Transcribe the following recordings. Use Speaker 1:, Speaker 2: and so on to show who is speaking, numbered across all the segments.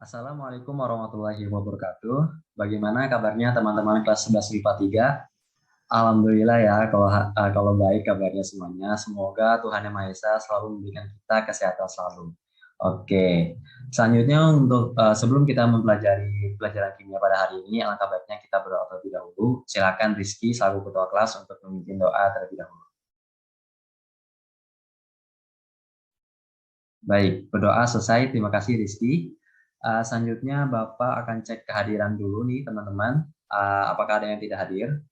Speaker 1: Assalamualaikum warahmatullahi wabarakatuh. Bagaimana kabarnya teman-teman kelas 11 IPA 3? Alhamdulillah ya kalau baik kabarnya semuanya. Semoga Tuhan Yang Maha Esa selalu memberikan kita kesehatan selalu. Oke. Selanjutnya sebelum kita mempelajari pelajaran kimia pada hari ini, alangkah baiknya kita berdoa terlebih dahulu. Silakan Rizky selaku ketua kelas untuk memimpin doa terlebih dahulu. Baik, berdoa selesai. Terima kasih Rizky. Selanjutnya Bapak akan cek kehadiran dulu nih teman-teman. Apakah ada yang tidak hadir?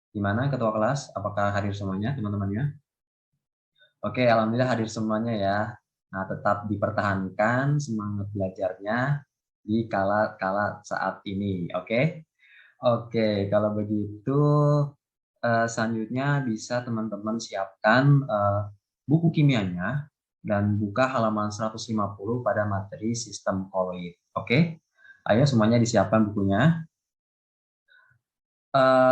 Speaker 1: Gimana ketua kelas? Apakah hadir semuanya teman-temannya? Oke, alhamdulillah hadir semuanya ya. Nah, tetap dipertahankan semangat belajarnya di kala-kala saat ini. Oke? Oke, kalau begitu selanjutnya bisa teman-teman siapkan buku kimianya dan buka halaman 150 pada materi sistem koloid. Oke? Ayo semuanya disiapkan bukunya.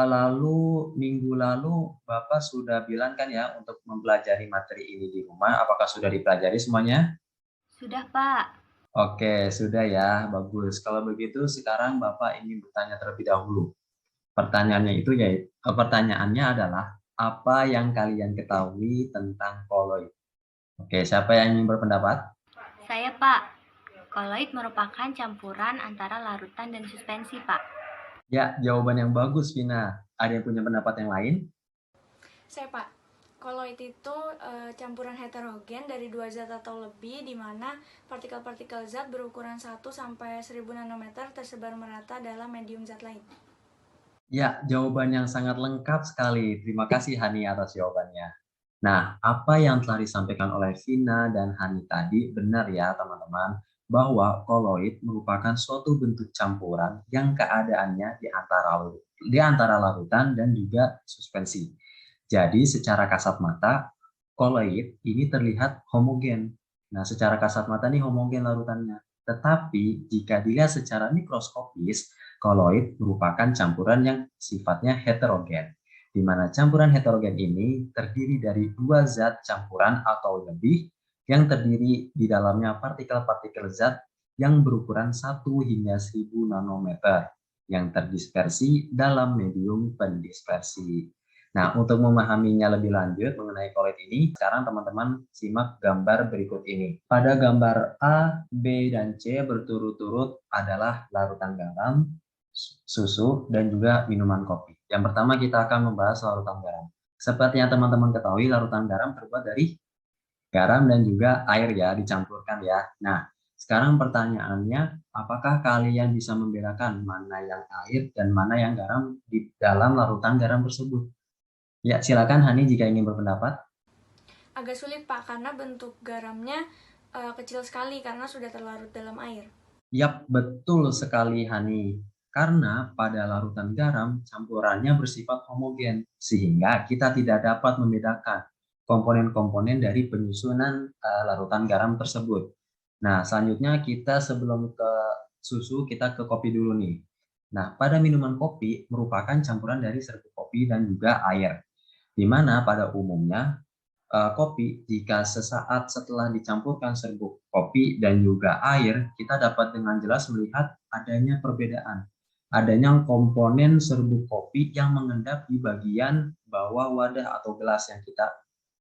Speaker 1: Lalu minggu lalu Bapak sudah bilang kan ya untuk mempelajari materi ini di rumah. Apakah sudah dipelajari semuanya?
Speaker 2: Sudah, Pak.
Speaker 1: Oke, sudah ya. Bagus. Kalau begitu sekarang Bapak ingin bertanya terlebih dahulu. Pertanyaannya adalah apa yang kalian ketahui tentang koloid? Oke, siapa yang ingin berpendapat?
Speaker 2: Saya, Pak. Koloid merupakan campuran antara larutan dan suspensi, Pak.
Speaker 1: Ya, jawaban yang bagus, Vina. Ada yang punya pendapat yang lain?
Speaker 3: Saya Pak, koloid itu campuran heterogen dari dua zat atau lebih di mana partikel-partikel zat berukuran 1 sampai 1000 nanometer tersebar merata dalam medium zat lain.
Speaker 1: Ya, jawaban yang sangat lengkap sekali. Terima kasih Hani atas jawabannya. Nah, apa yang telah disampaikan oleh Vina dan Hani tadi benar ya teman-teman, bahwa koloid merupakan suatu bentuk campuran yang keadaannya di antara larutan dan juga suspensi. Jadi secara kasat mata, koloid ini terlihat homogen. Nah, secara kasat mata nih homogen larutannya. Tetapi jika dilihat secara mikroskopis, koloid merupakan campuran yang sifatnya heterogen, di mana campuran heterogen ini terdiri dari dua zat campuran atau lebih yang terdiri di dalamnya partikel-partikel zat yang berukuran 1 hingga 1000 nanometer yang terdispersi dalam medium pendispersi. Nah, untuk memahaminya lebih lanjut mengenai koloid ini, sekarang teman-teman simak gambar berikut ini. Pada gambar A, B, dan C berturut-turut adalah larutan garam, susu, dan juga minuman kopi. Yang pertama kita akan membahas larutan garam. Seperti yang teman-teman ketahui, larutan garam terbuat dari garam dan juga air ya, dicampurkan ya. Nah, sekarang pertanyaannya, apakah kalian bisa membedakan mana yang air dan mana yang garam di dalam larutan garam tersebut? Ya, silakan Hani jika ingin berpendapat.
Speaker 3: Agak sulit Pak karena bentuk garamnya kecil sekali karena sudah terlarut dalam air.
Speaker 1: Yap, betul sekali Hani. Karena pada larutan garam, campurannya bersifat homogen, sehingga kita tidak dapat membedakan komponen-komponen dari penyusunan larutan garam tersebut. Nah, selanjutnya kita sebelum ke susu, kita ke kopi dulu nih. Nah, pada minuman kopi merupakan campuran dari serbuk kopi dan juga air, di mana pada umumnya kopi jika sesaat setelah dicampurkan serbuk kopi dan juga air, kita dapat dengan jelas melihat adanya perbedaan. Adanya komponen serbuk kopi yang mengendap di bagian bawah wadah atau gelas yang kita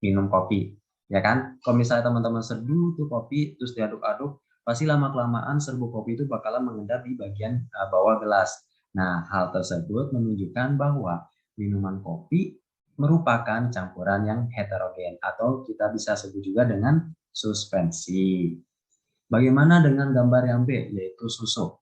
Speaker 1: minum kopi. Ya kan? Kalau misalnya teman-teman seduh tuh kopi, terus diaduk-aduk, pasti lama-kelamaan serbuk kopi itu bakalan mengendap di bagian bawah gelas. Nah, hal tersebut menunjukkan bahwa minuman kopi merupakan campuran yang heterogen atau kita bisa sebut juga dengan suspensi. Bagaimana dengan gambar yang B, yaitu susu?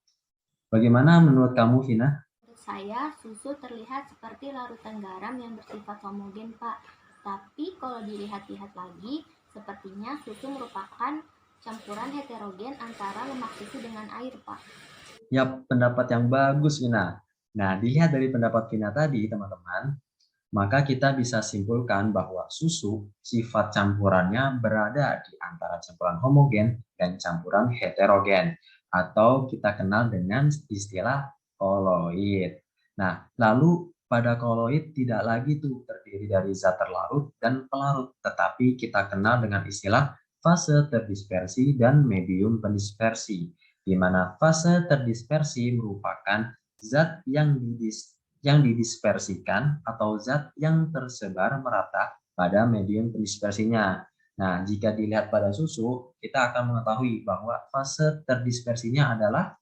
Speaker 1: Bagaimana menurut kamu, Vina?
Speaker 2: Menurut saya, susu terlihat seperti larutan garam yang bersifat homogen, Pak. Tapi kalau dilihat-lihat lagi, sepertinya susu merupakan campuran heterogen antara lemak susu dengan air, Pak.
Speaker 1: Ya, pendapat yang bagus, Vina. Nah, dilihat dari pendapat Vina tadi, teman-teman, maka kita bisa simpulkan bahwa susu sifat campurannya berada di antara campuran homogen dan campuran heterogen atau kita kenal dengan istilah koloid. Nah, lalu pada koloid tidak lagi tuh terdiri dari zat terlarut dan pelarut, tetapi kita kenal dengan istilah fase terdispersi dan medium pendispersi. di mana fase terdispersi merupakan zat yang didispersikan atau zat yang tersebar merata pada medium pendispersinya. Nah, jika dilihat pada susu, kita akan mengetahui bahwa fase terdispersinya adalah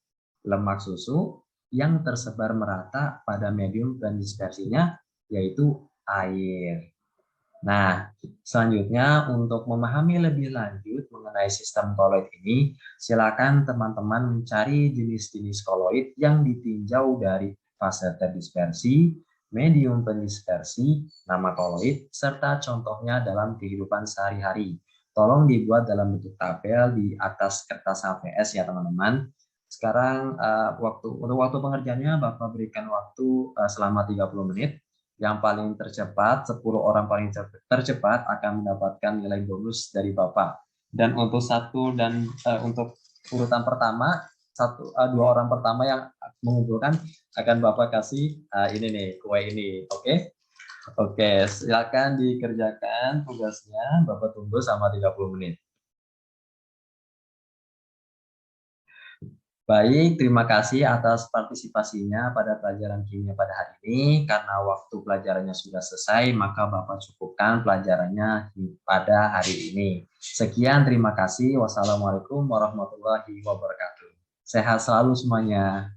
Speaker 1: lemak susu yang tersebar merata pada medium pendispersinya, yaitu air. Nah, selanjutnya untuk memahami lebih lanjut mengenai sistem koloid ini, silakan teman-teman mencari jenis-jenis koloid yang ditinjau dari fase terdispersi, medium pendispersi, nama koloid, serta contohnya dalam kehidupan sehari-hari. Tolong dibuat dalam bentuk tabel di atas kertas HVS ya teman-teman. Sekarang untuk waktu pengerjaannya Bapak berikan waktu selama 30 menit. Yang paling tercepat, 10 orang paling tercepat akan mendapatkan nilai bonus dari Bapak. Dan untuk untuk urutan pertama, dua orang pertama yang mengumpulkan akan Bapak kasih ini nih, kue ini. Oke? Oke, silakan dikerjakan tugasnya. Bapak tunggu sama 30 menit. Baik, terima kasih atas partisipasinya pada pelajaran kimia pada hari ini. Karena waktu pelajarannya sudah selesai, maka Bapak cukupkan pelajarannya pada hari ini. Sekian, terima kasih. Wassalamualaikum warahmatullahi wabarakatuh. Sehat selalu semuanya.